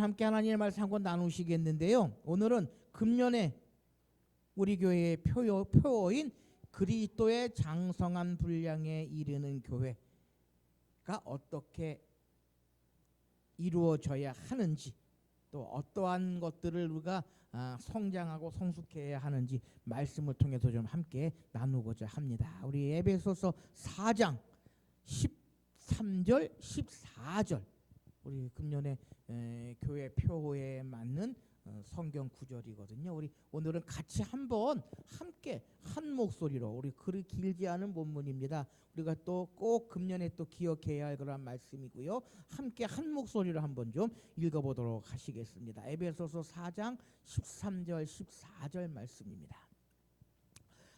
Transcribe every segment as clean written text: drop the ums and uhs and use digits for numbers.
함께 하나님의 말씀 한번 나누시겠는데요. 오늘은 금년에 우리 교회의 표어인 그리스도의 장성한 분량에 이르는 교회가 어떻게 이루어져야 하는지, 또 어떠한 것들을 우리가 성장하고 성숙해야 하는지 말씀을 통해서 좀 함께 나누고자 합니다. 우리 에베소서 4장 13절 14절 우리 금년에 교회 표어에 맞는 성경 구절이거든요. 우리 오늘은 같이 한번 함께 한 목소리로, 우리 그리 길지 않은 본문입니다. 우리가 또 꼭 금년에 또 기억해야 할 그런 말씀이고요. 함께 한 목소리로 한번 좀 읽어보도록 하시겠습니다. 에베소서 4장 13절 14절 말씀입니다.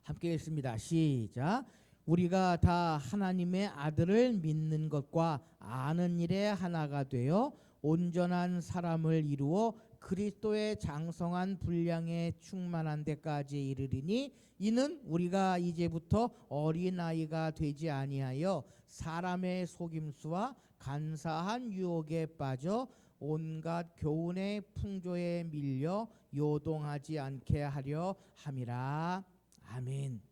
함께 읽습니다. 시작. 우리가 다 하나님의 아들을 믿는 것과 아는 일에 하나가 되어 온전한 사람을 이루어 그리스도의 장성한 분량에 충만한 데까지 이르리니, 이는 우리가 이제부터 어린아이가 되지 아니하여 사람의 속임수와 간사한 유혹에 빠져 온갖 교훈의 풍조에 밀려 요동하지 않게 하려 함이라. 아멘.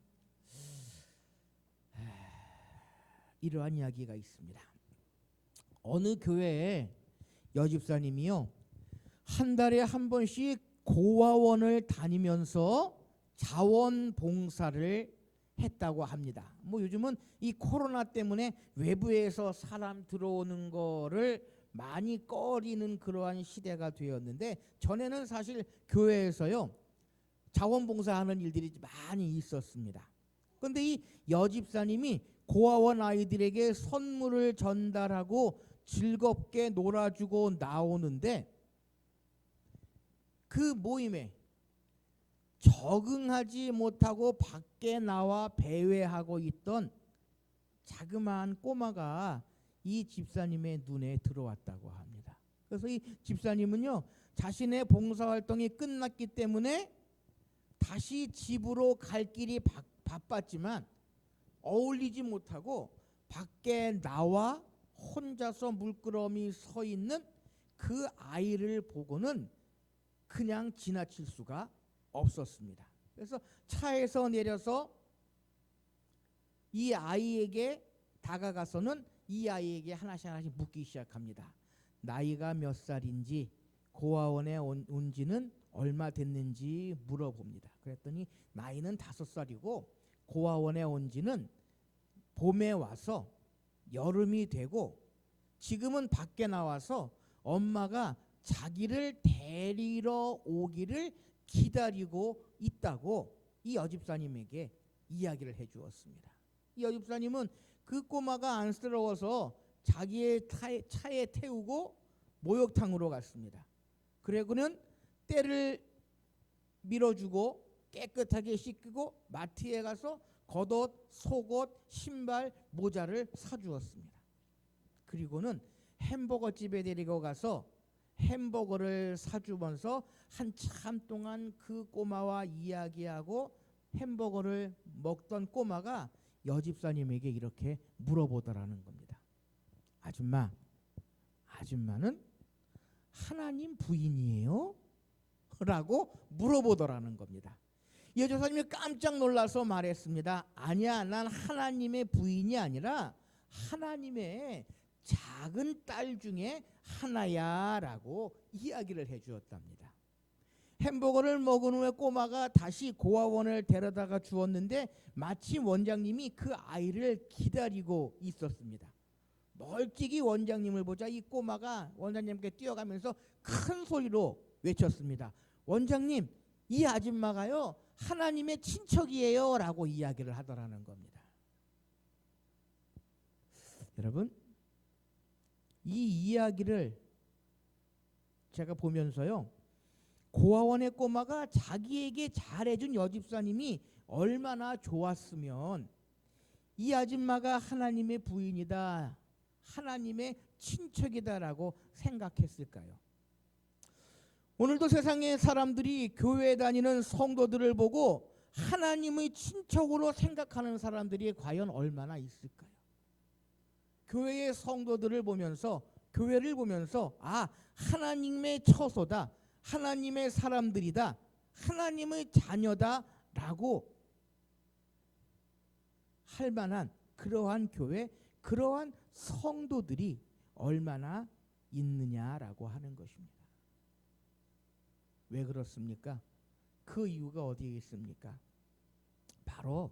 이러한 이야기가 있습니다. 어느 교회에 여집사님이요, 한 달에 한 번씩 고아원을 다니면서 자원봉사를 했다고 합니다. 뭐 요즘은 이 코로나 때문에 외부에서 사람 들어오는 거를 많이 꺼리는 그러한 시대가 되었는데, 전에는 사실 교회에서요 자원봉사하는 일들이 많이 있었습니다. 그런데 이 여집사님이 고아원 아이들에게 선물을 전달하고 즐겁게 놀아주고 나오는데, 그 모임에 적응하지 못하고 밖에 나와 배회하고 있던 자그마한 꼬마가 이 집사님의 눈에 들어왔다고 합니다. 그래서 이 집사님은요, 자신의 봉사활동이 끝났기 때문에 다시 집으로 갈 길이 바빴지만 어울리지 못하고 밖에 나와 혼자서 물끄러미 서 있는 그 아이를 보고는 그냥 지나칠 수가 없었습니다. 그래서 차에서 내려서 이 아이에게 다가가서는 이 아이에게 하나씩 묻기 시작합니다. 나이가 몇 살인지, 고아원에 온 지는 얼마 됐는지 물어봅니다. 그랬더니 나이는 5살이고 고아원에 온 지는 봄에 와서 여름이 되고 지금은 밖에 나와서 엄마가 자기를 데리러 오기를 기다리고 있다고 이 여집사님에게 이야기를 해주었습니다. 이 여집사님은 그 꼬마가 안쓰러워서 자기의 차에 태우고 목욕탕으로 갔습니다. 그리고는 때를 밀어주고 깨끗하게 씻기고 마트에 가서 겉옷, 속옷, 신발, 모자를 사주었습니다. 그리고는 햄버거 집에 데리고 가서 햄버거를 사주면서 한참 동안 그 꼬마와 이야기하고 햄버거를 먹던 꼬마가 여집사님에게 이렇게 물어보더라는 겁니다. 아줌마, 아줌마는 하나님 부인이에요? 라고 물어보더라는 겁니다. 여집사님이 깜짝 놀라서 말했습니다. 아니야, 난 하나님의 부인이 아니라 하나님의 작은 딸 중에 하나야 라고 이야기를 해주었답니다. 햄버거를 먹은 후에 꼬마가 다시 고아원을 데려다가 주었는데 마침 원장님이 그 아이를 기다리고 있었습니다. 멀찍이 원장님을 보자 이 꼬마가 원장님께 뛰어가면서 큰 소리로 외쳤습니다. 원장님, 이 아줌마가요 하나님의 친척이에요 라고 이야기를 하더라는 겁니다. 여러분, 이 이야기를 제가 보면서요, 고아원의 꼬마가 자기에게 잘해준 여집사님이 얼마나 좋았으면 이 아줌마가 하나님의 부인이다, 하나님의 친척이다라고 생각했을까요? 오늘도 세상의 사람들이 교회에 다니는 성도들을 보고 하나님의 친척으로 생각하는 사람들이 과연 얼마나 있을까요? 교회의 성도들을 보면서 교회를 보면서 하나님의 처소다, 하나님의 사람들이다, 하나님의 자녀다라고 할 만한 그러한 교회, 그러한 성도들이 얼마나 있느냐라고 하는 것입니다. 왜 그렇습니까? 그 이유가 어디에 있습니까? 바로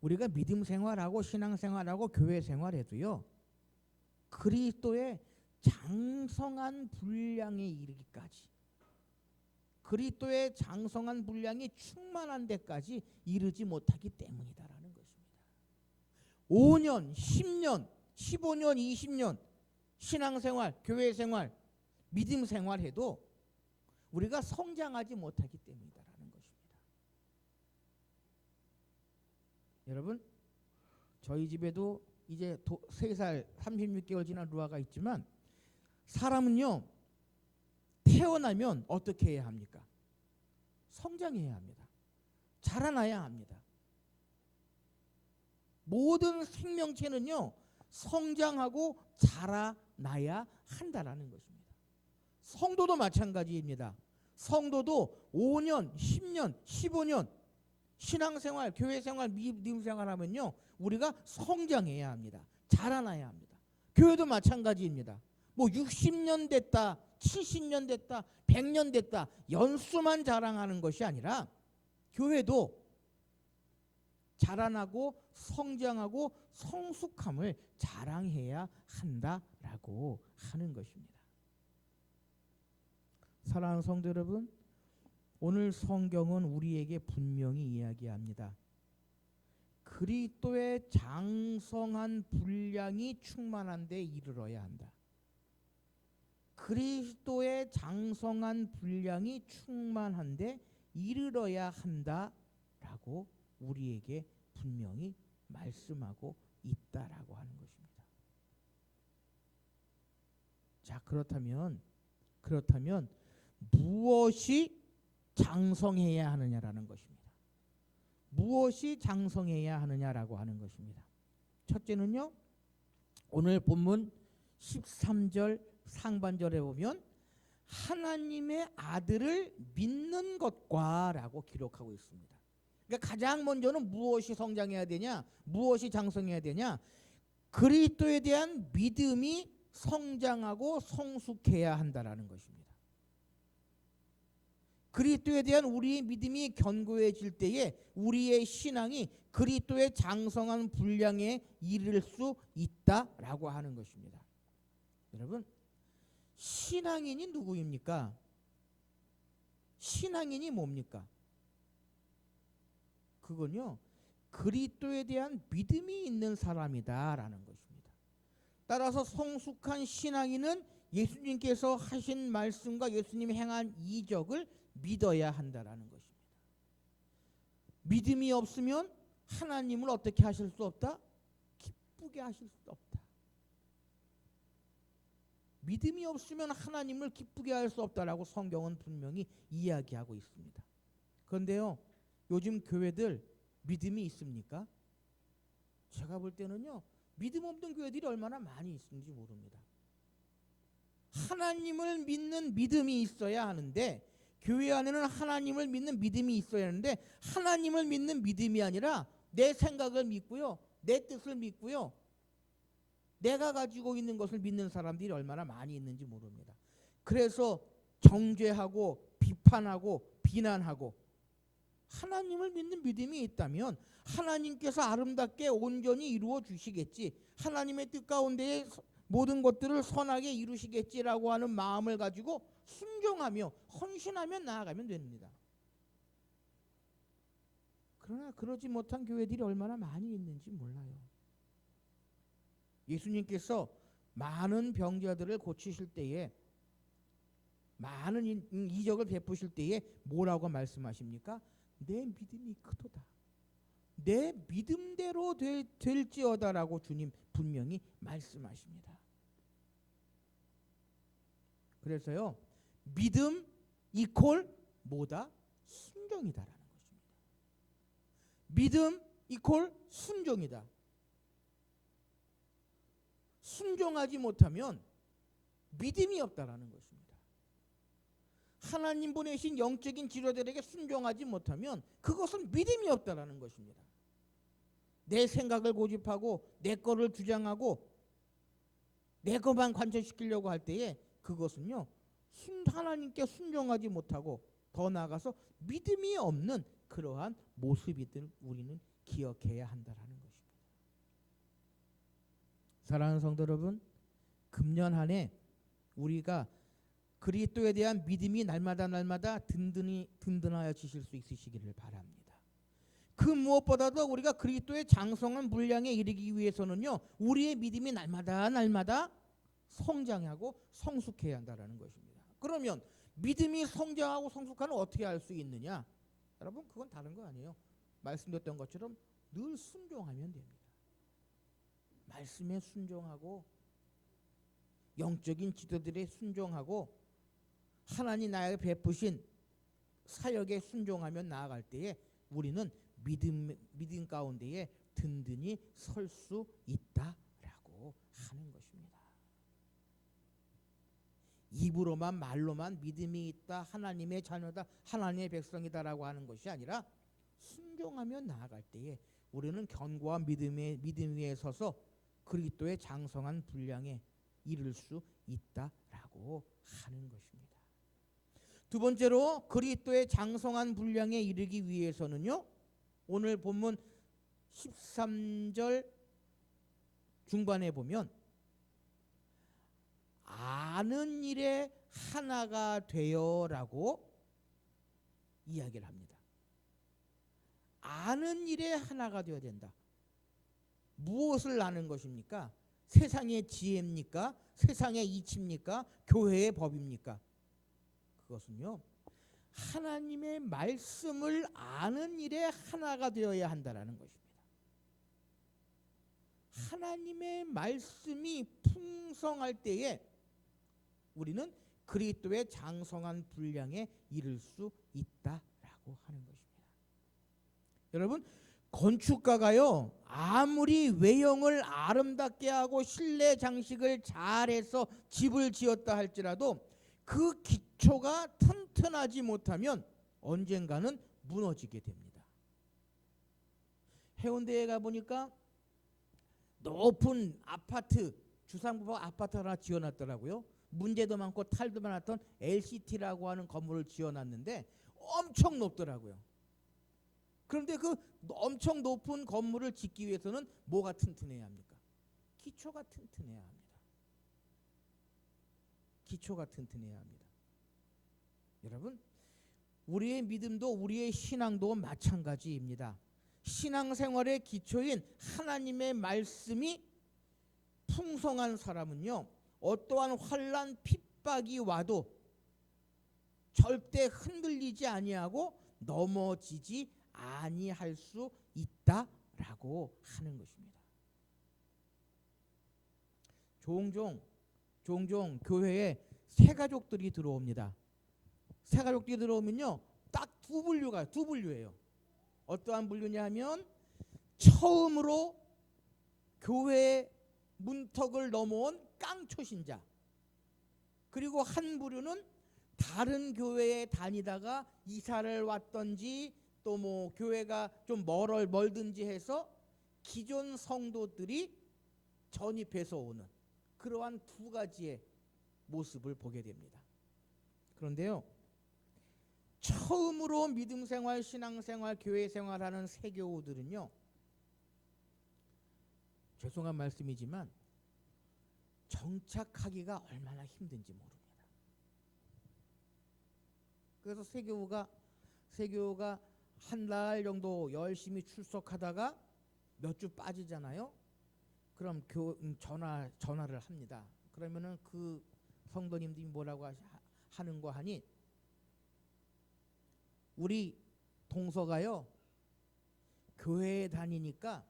우리가 믿음 생활하고 신앙 생활하고 교회 생활해도요, 그리스도의 장성한 분량에 이르기까지, 그리스도의 장성한 분량이 충만한 데까지 이르지 못하기 때문이다라는 것입니다. 5년, 10년, 15년, 20년 신앙생활, 교회 생활, 믿음 생활해도 우리가 성장하지 못하기 때문이다라는 것입니다. 여러분, 저희 집에도 이제 3살 36개월 지난 루아가 있지만, 사람은요 태어나면 어떻게 해야 합니까? 성장해야 합니다. 자라나야 합니다. 모든 생명체는요 성장하고 자라나야 한다라는 것입니다. 성도도 마찬가지입니다. 성도도 5년, 10년, 15년 신앙생활, 교회생활, 믿음생활하면요 우리가 성장해야 합니다. 자라나야 합니다. 교회도 마찬가지입니다. 뭐 60년 됐다, 70년 됐다, 100년 됐다 연수만 자랑하는 것이 아니라 교회도 자라나고 성장하고 성숙함을 자랑해야 한다라고 하는 것입니다. 사랑하는 성도 여러분, 오늘 성경은 우리에게 분명히 이야기합니다. 그리스도의 장성한 분량이 충만한 데 이르러야 한다. 그리스도의 장성한 분량이 충만한 데 이르러야 한다라고 우리에게 분명히 말씀하고 있다라고 하는 것입니다. 자, 그렇다면 무엇이 장성해야 하느냐라는 것입니다. 무엇이 장성해야 하느냐라고 하는 것입니다. 첫째는요, 오늘 본문 13절 상반절에 보면 하나님의 아들을 믿는 것과 라고 기록하고 있습니다. 그러니까 가장 먼저는 무엇이 성장해야 되냐, 무엇이 장성해야 되냐, 그리스도에 대한 믿음이 성장하고 성숙해야 한다라는 것입니다. 그리스도에 대한 우리의 믿음이 견고해질 때에 우리의 신앙이 그리스도의 장성한 분량에 이를 수 있다라고 하는 것입니다. 여러분, 신앙인이 누구입니까? 신앙인이 뭡니까? 그건요, 그리스도에 대한 믿음이 있는 사람이다라는 것입니다. 따라서 성숙한 신앙인은 예수님께서 하신 말씀과 예수님이 행한 이적을 믿어야 한다라는 것입니다. 믿음이 없으면 하나님을 어떻게 하실 수 없다? 기쁘게 하실 수 없다. 믿음이 없으면 하나님을 기쁘게 할 수 없다라고 성경은 분명히 이야기하고 있습니다. 그런데요, 요즘 교회들 믿음이 있습니까? 제가 볼 때는요, 믿음 없는 교회들이 얼마나 많이 있는지 모릅니다. 하나님을 믿는 믿음이 있어야 하는데, 교회 안에는 하나님을 믿는 믿음이 있어야 하는데, 하나님을 믿는 믿음이 아니라 내 생각을 믿고요, 내 뜻을 믿고요, 내가 가지고 있는 것을 믿는 사람들이 얼마나 많이 있는지 모릅니다. 그래서 정죄하고 비판하고 비난하고, 하나님을 믿는 믿음이 있다면 하나님께서 아름답게 온전히 이루어 주시겠지, 하나님의 뜻 가운데에 모든 것들을 선하게 이루시겠지라고 하는 마음을 가지고 순종하며 헌신하며 나아가면 됩니다. 그러나 그러지 못한 교회들이 얼마나 많이 있는지 몰라요. 예수님께서 많은 병자들을 고치실 때에, 많은 이적을 베푸실 때에 뭐라고 말씀하십니까? 내 믿음이 크도다, 내 믿음대로 될지어다라고 주님 분명히 말씀하십니다. 그래서요, 믿음 이퀄 뭐다? 순종이다라는 것입니다. 믿음 이퀄 순종이다. 순종하지 못하면 믿음이 없다라는 것입니다. 하나님 보내신 영적인 지도자들에게 순종하지 못하면 그것은 믿음이 없다라는 것입니다. 내 생각을 고집하고 내 거를 주장하고 내 것만 관철시키려고 할 때에 그것은요 하나님께 순종하지 못하고 더 나아가서 믿음이 없는 그러한 모습이들 우리는 기억해야 한다라는 것입니다. 사랑하는 성도 여러분, 금년 한 해 우리가 그리스도에 대한 믿음이 날마다 든든하여지실 수 있으시기를 바랍니다. 그 무엇보다도 우리가 그리스도의 장성한 분량에 이르기 위해서는요 우리의 믿음이 날마다 성장하고 성숙해야 한다는 것입니다. 그러면 믿음이 성장하고 성숙하는 어떻게 할 수 있느냐? 여러분 그건 다른 거 아니에요. 말씀드렸던 것처럼 늘 순종하면 됩니다. 말씀에 순종하고 영적인 지도들에 순종하고 하나님 나에게 베푸신 사역에 순종하며 나아갈 때에 우리는 믿음 가운데에 든든히 설 수 있다라고 하는 것입니다. 입으로만 말로만 믿음이 있다, 하나님의 자녀다, 하나님의 백성이다라고 하는 것이 아니라 순종하며 나아갈 때에 우리는 견고한 믿음 위에 서서 그리스도의 장성한 분량에 이를 수 있다라고 하는 것입니다. 두 번째로 그리스도의 장성한 분량에 이르기 위해서는요 오늘 본문 13절 중반에 보면 아는 일에 하나가 되어라고 이야기를 합니다. 아는 일에 하나가 되어야 된다. 무엇을 아는 것입니까? 세상의 지혜입니까? 세상의 이치입니까? 교회의 법입니까? 그것은요 하나님의 말씀을 아는 일에 하나가 되어야 한다라는 것입니다. 하나님의 말씀이 풍성할 때에 우리는 그리스도의 장성한 분량에 이를 수 있다라고 하는 것입니다. 여러분 건축가가요 아무리 외형을 아름답게 하고 실내 장식을 잘해서 집을 지었다 할지라도 그 기초가 튼튼하지 못하면 언젠가는 무너지게 됩니다. 해운대에 가보니까 높은 아파트 주상부가 아파트 하나 지어놨더라고요. 문제도 많고 탈도 많았던 LCT라고 하는 건물을 지어놨는데 엄청 높더라고요. 그런데 그 엄청 높은 건물을 짓기 위해서는 뭐가 튼튼해야 합니까? 기초가 튼튼해야 합니다. 기초가 튼튼해야 합니다. 여러분 우리의 믿음도 우리의 신앙도 마찬가지입니다. 신앙생활의 기초인 하나님의 말씀이 풍성한 사람은요 어떠한 환난 핍박이 와도 절대 흔들리지 아니하고 넘어지지 아니할 수 있다라고 하는 것입니다. 종종 교회에 새가족들이 들어옵니다. 새가족들이 들어오면요 딱 두 분류예요. 어떠한 분류냐 하면 처음으로 교회 문턱을 넘어온 깡초신자, 그리고 한 부류는 다른 교회에 다니다가 이사를 왔던지 또 뭐 교회가 좀 멀든지 해서 기존 성도들이 전입해서 오는 그러한 두 가지의 모습을 보게 됩니다. 그런데요 처음으로 믿음생활, 신앙생활, 교회생활하는 새교우들은요 죄송한 말씀이지만 정착하기가 얼마나 힘든지 모릅니다. 그래서 새교우가 한 달 정도 열심히 출석하다가 몇 주 빠지잖아요. 그럼 전화를 합니다. 그러면은 그 성도님들이 뭐라고 하는 거 하니 우리 동서가요 교회에 다니니까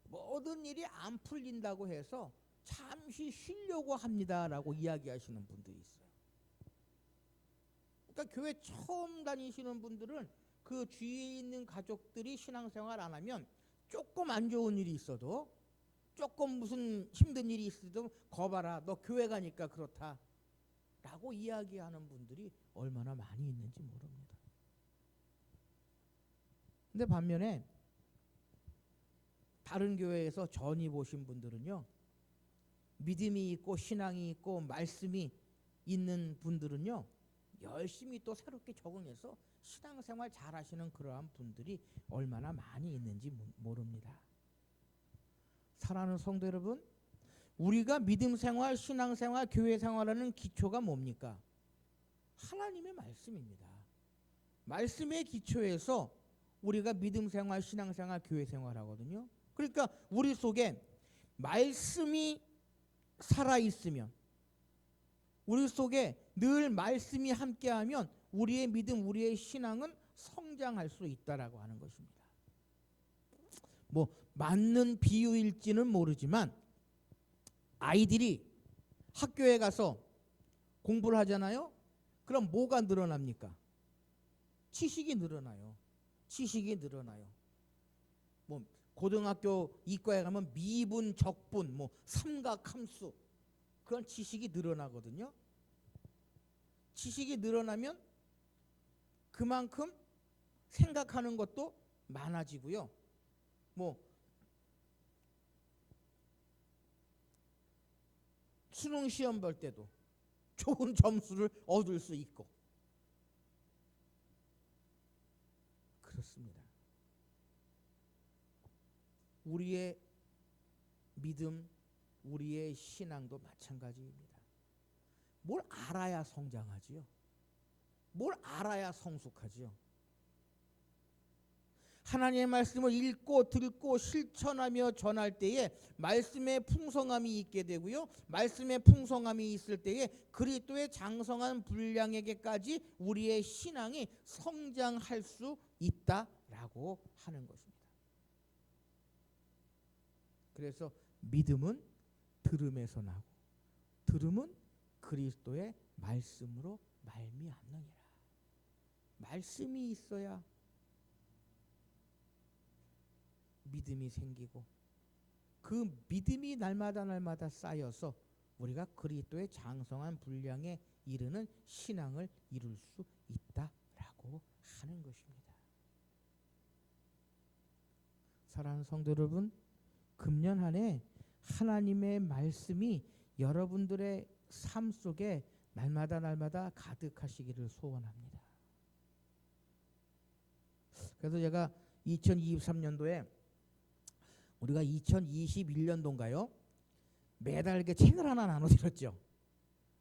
모든 일이 안 풀린다고 해서 잠시 쉬려고 합니다라고 이야기하시는 분들이 있어요. 그러니까 교회 처음 다니시는 분들은 그 주위에 있는 가족들이 신앙생활 안 하면 조금 안 좋은 일이 있어도 조금 무슨 힘든 일이 있어도 거봐라, 너 교회 가니까 그렇다 라고 이야기하는 분들이 얼마나 많이 있는지 모릅니다. 근데 반면에 다른 교회에서 전이 보신 분들은요, 믿음이 있고 신앙이 있고 말씀이 있는 분들은요, 열심히 또 새롭게 적응해서 신앙생활 잘하시는 그러한 분들이 얼마나 많이 있는지 모릅니다. 사랑하는 성도 여러분, 우리가 믿음생활, 신앙생활, 교회생활하는 기초가 뭡니까? 하나님의 말씀입니다. 말씀의 기초에서 우리가 믿음생활, 신앙생활, 교회생활하거든요. 그러니까 우리 속에 말씀이 살아있으면, 우리 속에 늘 말씀이 함께하면 우리의 믿음, 우리의 신앙은 성장할 수 있다라고 하는 것입니다. 뭐 맞는 비유일지는 모르지만 아이들이 학교에 가서 공부를 하잖아요. 그럼 뭐가 늘어납니까? 지식이 늘어나요. 지식이 늘어나요. 뭐 고등학교 이과에 가면 미분, 적분, 뭐 삼각함수, 그런 지식이 늘어나거든요. 지식이 늘어나면 그만큼 생각하는 것도 많아지고요. 뭐 수능 시험 볼 때도 좋은 점수를 얻을 수 있고 그렇습니다. 우리의 믿음, 우리의 신앙도 마찬가지입니다. 뭘 알아야 성장하지요? 뭘 알아야 성숙하지요? 하나님의 말씀을 읽고 듣고 실천하며 전할 때에 말씀의 풍성함이 있게 되고요. 말씀의 풍성함이 있을 때에 그리스도의 장성한 분량에게까지 우리의 신앙이 성장할 수 있다라고 하는 것입니다. 그래서 믿음은 들음에서 나고 들음은 그리스도의 말씀으로 말미암느니라. 말씀이 있어야 믿음이 생기고 그 믿음이 날마다 쌓여서 우리가 그리스도의 장성한 분량에 이르는 신앙을 이룰 수 있다라고 하는 것입니다. 사랑하는 성도 여러분, 금년 한 해 하나님의 말씀이 여러분들의 삶 속에 날마다 가득하시기를 소원합니다. 그래서 제가 2023년도에 우리가 2021년도인가요? 매달 이렇게 책을 하나 나눠드렸죠.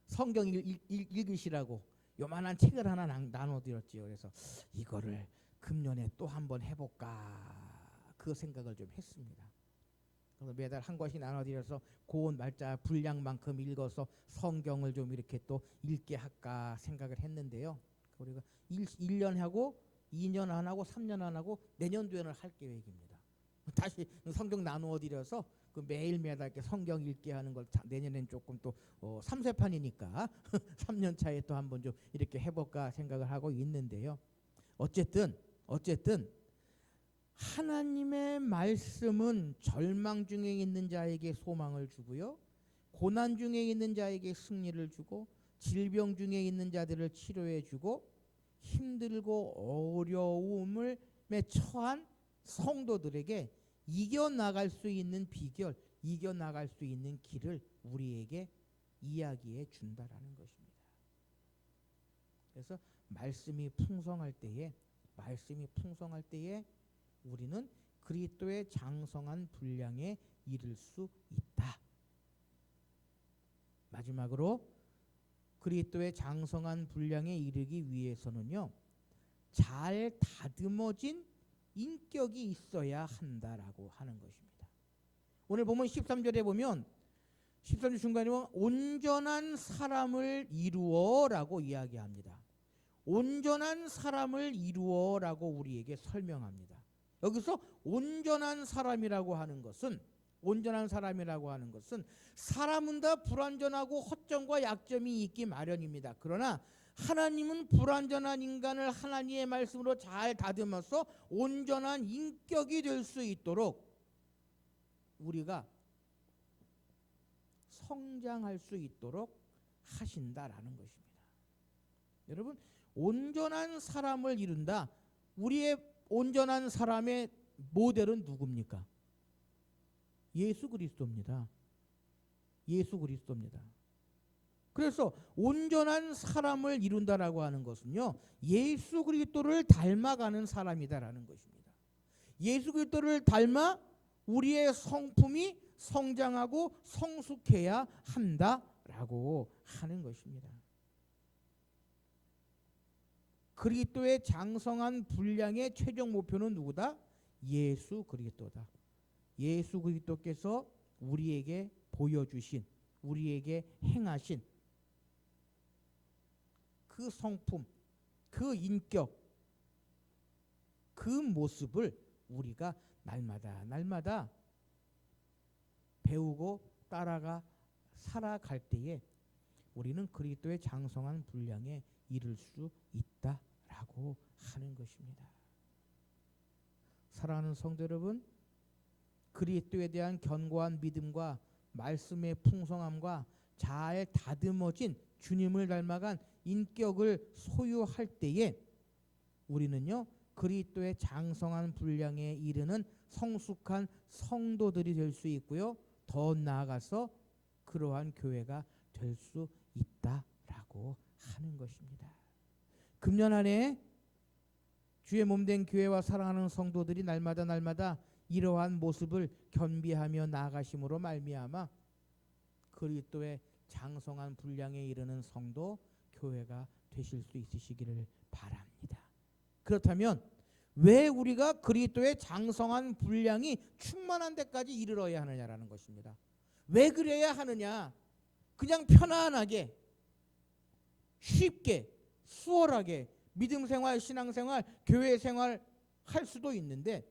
성경 읽으시라고 요만한 책을 하나 나눠드렸죠. 그래서 이거를 금년에 또 한번 해볼까 그 생각을 좀 했습니다. 그래서 매달 한 권씩 나눠드려서 고운 말자 분량만큼 읽어서 성경을 좀 이렇게 또 읽게 할까 생각을 했는데요. 우리가 1년 하고 2년 안 하고 3년 안 하고 내년도에는 할 계획입니다. 다시 성경 나누어 드려서 그 매일매달 이렇게 성경 읽게 하는 걸 내년엔 조금 또 3세판이니까 3년 차에 또 한번 좀 이렇게 해볼까 생각을 하고 있는데요. 어쨌든 하나님의 말씀은 절망 중에 있는 자에게 소망을 주고요, 고난 중에 있는 자에게 승리를 주고 질병 중에 있는 자들을 치료해 주고 힘들고 어려움에 처한 성도들에게 이겨나갈 수 있는 비결, 이겨나갈 수 있는 길을 우리에게 이야기해 준다라는 것입니다. 그래서 말씀이 풍성할 때에 우리는 그리스도의 장성한 분량에 이를 수 있다. 마지막으로 그리스도의 장성한 분량에 이르기 위해서는요, 잘 다듬어진 인격이 있어야 한다라고 하는 것입니다. 오늘 보면 13절에 보면 13절 중간에 보면 온전한 사람을 이루어라고 이야기합니다. 온전한 사람을 이루어라고 우리에게 설명합니다. 여기서 온전한 사람이라고 하는 것은 사람은 다 불완전하고 허점과 약점이 있기 마련입니다. 그러나 하나님은 불완전한 인간을 하나님의 말씀으로 잘 다듬어서 온전한 인격이 될 수 있도록 우리가 성장할 수 있도록 하신다라는 것입니다. 여러분, 온전한 사람을 이룬다. 우리의 온전한 사람의 모델은 누굽니까? 예수 그리스도입니다. 예수 그리스도입니다. 그래서 온전한 사람을 이룬다라고 하는 것은요, 예수 그리스도를 닮아가는 사람이다라는 것입니다. 예수 그리스도를 닮아 우리의 성품이 성장하고 성숙해야 한다라고 하는 것입니다. 그리스도의 장성한 분량의 최종 목표는 누구다? 예수 그리스도다. 예수 그리스도께서 우리에게 보여주신, 우리에게 행하신 그 성품, 그 인격, 그 모습을 우리가 날마다 배우고 따라가 살아갈 때에 우리는 그리스도의 장성한 분량에 이를 수 있다라고 하는 것입니다. 사랑하는 성도 여러분, 그리스도에 대한 견고한 믿음과 말씀의 풍성함과 잘 다듬어진 주님을 닮아간 인격을 소유할 때에 우리는요, 그리스도의 장성한 분량에 이르는 성숙한 성도들이 될 수 있고요, 더 나아가서 그러한 교회가 될 수 있다라고 하는 것입니다. 금년 한 해 주의 몸된 교회와 사랑하는 성도들이 날마다 이러한 모습을 겸비하며 나아가심으로 말미암아 그리스도의 장성한 분량에 이르는 성도, 교회가 되실 수 있으시기를 바랍니다. 그렇다면 왜 우리가 그리스도의 장성한 분량이 충만한 데까지 이르러야 하느냐라는 것입니다. 왜 그래야 하느냐? 그냥 편안하게, 쉽게, 수월하게 믿음 생활, 신앙 생활, 교회 생활 할 수도 있는데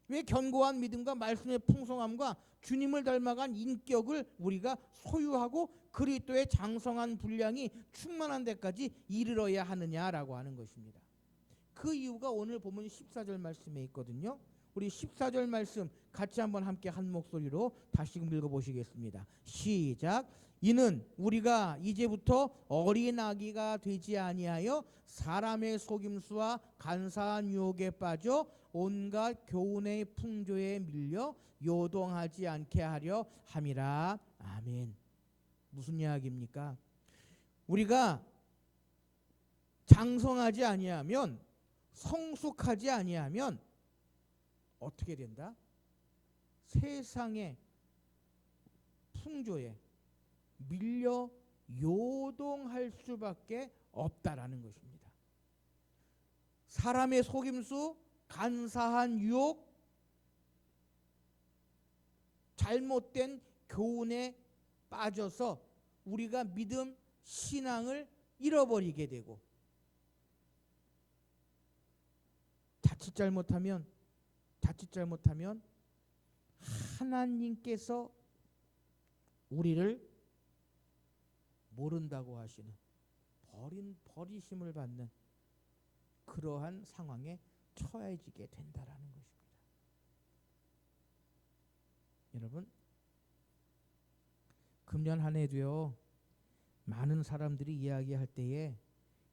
왜 견고한 믿음과 말씀의 풍성함과 주님을 닮아간 인격을 우리가 소유하고 그리스도의 장성한 분량이 충만한 데까지 이르러야 하느냐라고 하는 것입니다. 그 이유가 오늘 보면 14절 말씀에 있거든요. 우리 14절 말씀 같이 한번 함께 한 목소리로 다시 읽어보시겠습니다. 시작. 이는 우리가 이제부터 어린아기가 되지 아니하여 사람의 속임수와 간사한 유혹에 빠져 온갖 교훈의 풍조에 밀려 요동하지 않게 하려 함이라. 아멘. 무슨 이야기입니까? 우리가 장성하지 아니하면, 성숙하지 아니하면 어떻게 된다? 세상의 풍조에 밀려 요동할 수밖에 없다라는 것입니다. 사람의 속임수, 간사한 유혹, 잘못된 교훈에 빠져서 우리가 믿음, 신앙을 잃어버리게 되고 자칫 잘못하면 하나님께서 우리를 모른다고 하시는, 버리심을 받는 그러한 상황에 처해지게 된다라는 것입니다. 여러분, 금년 한 해도요, 많은 사람들이 이야기할 때에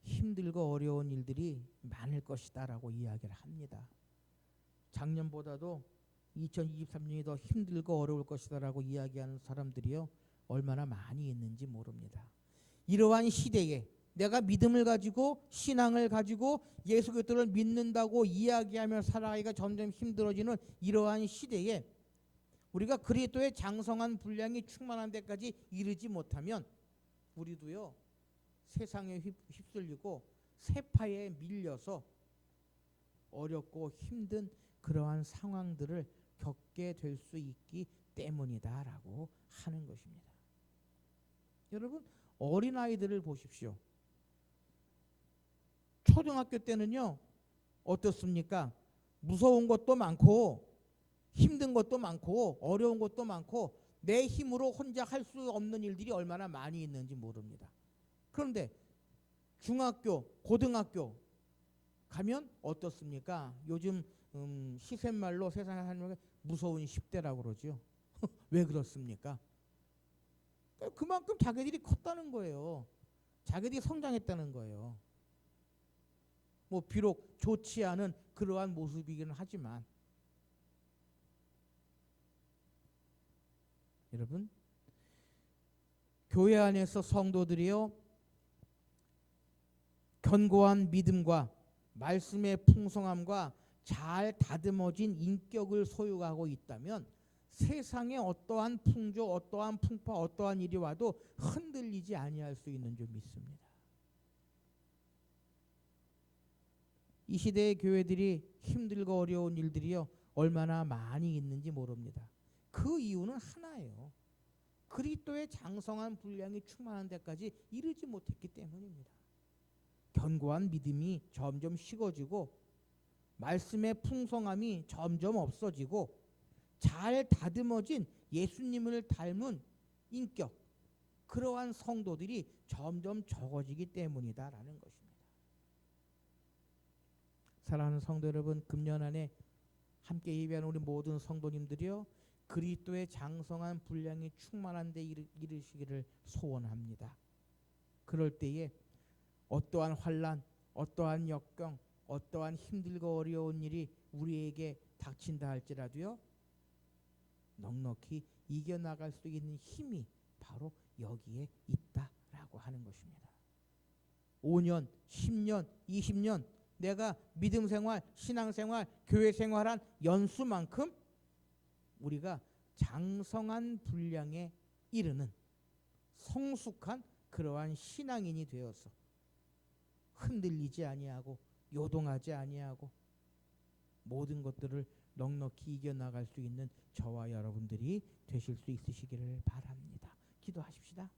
힘들고 어려운 일들이 많을 것이다라고 이야기를 합니다. 작년보다도 2023년이 더 힘들고 어려울 것이다라고 이야기하는 사람들이요, 얼마나 많이 있는지 모릅니다. 이러한 시대에 내가 믿음을 가지고 신앙을 가지고 예수 그리스도를 믿는다고 이야기하며 살아가기가 점점 힘들어지는 이러한 시대에 우리가 그리스도의 장성한 분량이 충만한 데까지 이르지 못하면 우리도요, 세상에 휩쓸리고 세파에 밀려서 어렵고 힘든 그러한 상황들을 겪게 될 수 있기 때문이다라고 하는 것입니다. 여러분, 어린아이들을 보십시오. 초등학교 때는요, 어떻습니까? 무서운 것도 많고 힘든 것도 많고 어려운 것도 많고 내 힘으로 혼자 할 수 없는 일들이 얼마나 많이 있는지 모릅니다. 그런데 중학교, 고등학교 가면 어떻습니까? 요즘 시샘말로 세상에 사는 무서운 10대라고 그러죠. 왜 그렇습니까? 그만큼 자기들이 컸다는 거예요. 자기들이 성장했다는 거예요. 뭐 비록 좋지 않은 그러한 모습이기는 하지만 여러분, 교회 안에서 성도들이요 견고한 믿음과 말씀의 풍성함과 잘 다듬어진 인격을 소유하고 있다면 세상에 어떠한 풍조, 어떠한 풍파, 어떠한 일이 와도 흔들리지 아니할 수 있는 줄 믿습니다. 이 시대의 교회들이 힘들고 어려운 일들이요 얼마나 많이 있는지 모릅니다. 그 이유는 하나예요. 그리스도의 장성한 분량이 충만한 데까지 이르지 못했기 때문입니다. 견고한 믿음이 점점 식어지고 말씀의 풍성함이 점점 없어지고 잘 다듬어진 예수님을 닮은 인격, 그러한 성도들이 점점 적어지기 때문이다라는 것입니다. 사랑하는 성도 여러분, 금년 안에 함께 예배하는 우리 모든 성도님들이요 그리스도의 장성한 분량이 충만한 데 이르시기를 소원합니다. 그럴 때에 어떠한 환난, 어떠한 역경, 어떠한 힘들고 어려운 일이 우리에게 닥친다 할지라도요 넉넉히 이겨나갈 수 있는 힘이 바로 여기에 있다라고 하는 것입니다. 5년, 10년, 20년 내가 믿음 생활, 신앙 생활, 교회 생활한 연수만큼 우리가 장성한 분량에 이르는 성숙한 그러한 신앙인이 되어서 흔들리지 아니하고 요동하지 아니하고 모든 것들을 넉넉히 이겨나갈 수 있는 저와 여러분들이 되실 수 있으시기를 바랍니다. 기도하십시다.